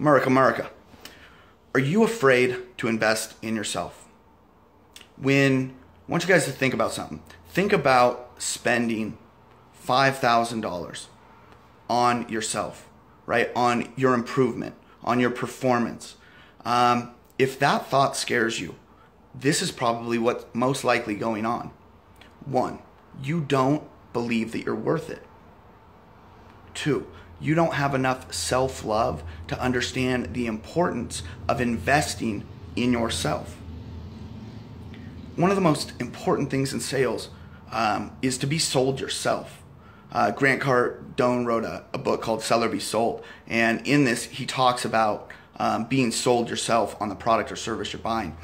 America, are you afraid to invest in yourself? I want you guys to think about something. Think about spending $5,000 on yourself, right? On your improvement, on your performance. If that thought scares you, this is probably what's most likely going on. 1, you don't believe that you're worth it. 2, you don't have enough self-love to understand the importance of investing in yourself. One of the most important things in sales is to be sold yourself. Grant Cardone wrote a book called Sell or Be Sold, and in this he talks about being sold yourself on the product or service you're buying.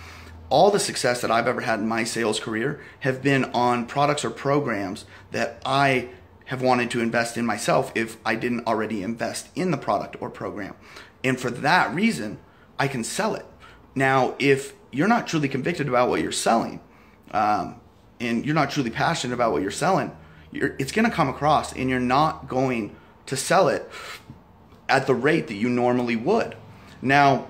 All the success that I've ever had in my sales career have been on products or programs that I have wanted to invest in myself if I didn't already invest in the product or program. And for that reason, I can sell it. Now, if you're not truly convicted about what you're selling, and you're not truly passionate about what you're selling, it's going to come across, and you're not going to sell it at the rate that you normally would. Now,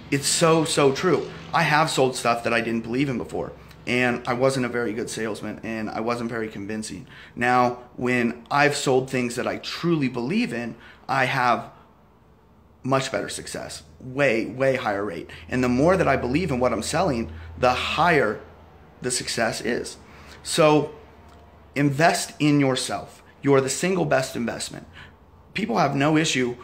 it's so true. I have sold stuff that I didn't believe in before, and I wasn't a very good salesman, and I wasn't very convincing. Now, when I've sold things that I truly believe in, I have much better success, way higher rate. And the more that I believe in what I'm selling, the higher the success is. So invest in yourself. You are the single best investment. People have no issue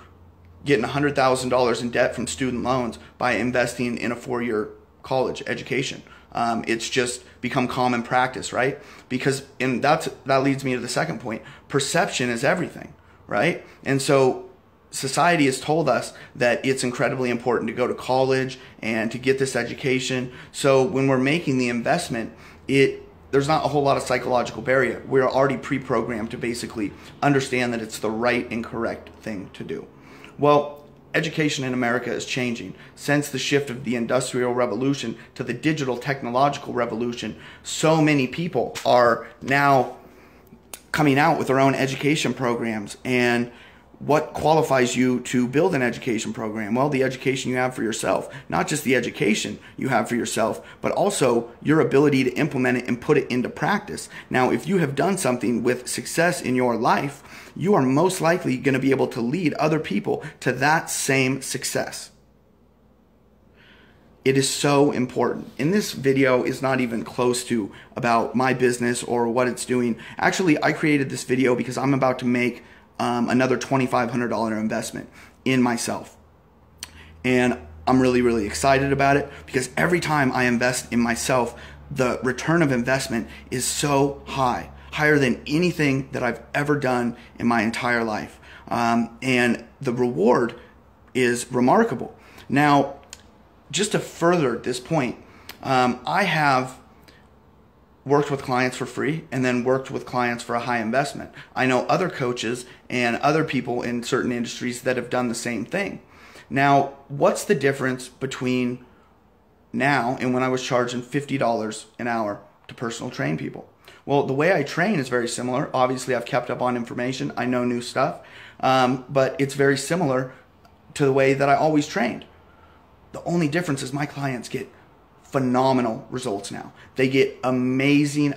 getting $100,000 in debt from student loans by investing in a 4-year college education. It's just become common practice, right? And that leads me to the second point. Perception is everything, right? And so society has told us that it's incredibly important to go to college and to get this education. So when we're making the investment, there's not a whole lot of psychological barrier. We're already pre-programmed to basically understand that it's the right and correct thing to do. Well, education in America is changing. Since the shift of the Industrial Revolution to the digital technological revolution, so many people are now coming out with their own education programs. And what qualifies you to build an education program? Well, the education you have for yourself. Not just the education you have for yourself, but also your ability to implement it and put it into practice. Now, if you have done something with success in your life, you are most likely going to be able to lead other people to that same success. It is so important. And this video is not even close to about my business or what it's doing. Actually, I created this video because I'm about to make another $2,500 investment in myself. And I'm really excited about it because every time I invest in myself, the return of investment is so high, higher than anything that I've ever done in my entire life. And the reward is remarkable. Now, just to further this point, I have worked with clients for free and then worked with clients for a high investment. I know other coaches and other people in certain industries that have done the same thing. Now, what's the difference between now and when I was charging $50 an hour to personal train people? Well, the way I train is very similar. Obviously, I've kept up on information. I know new stuff, but it's very similar to the way that I always trained. The only difference is my clients get phenomenal results now. They get amazing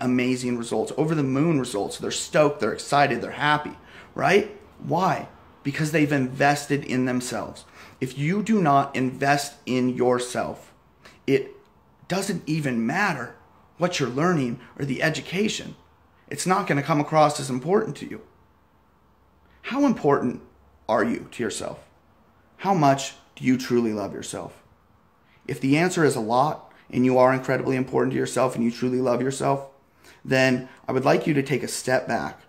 results, over the moon results. They're stoked, they're excited, they're happy, right? Why? Because they've invested in themselves. If you do not invest in yourself, it doesn't even matter what you're learning or the education. It's not going to come across as important to you. How important are you to yourself? How much do you truly love yourself? If the answer is a lot, and you are incredibly important to yourself and you truly love yourself, then I would like you to take a step back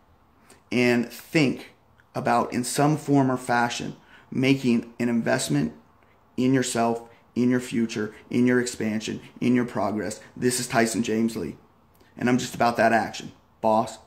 and think about, in some form or fashion, making an investment in yourself, in your future, in your expansion, in your progress. This is Tyson James Lee, and I'm just about that action. Boss.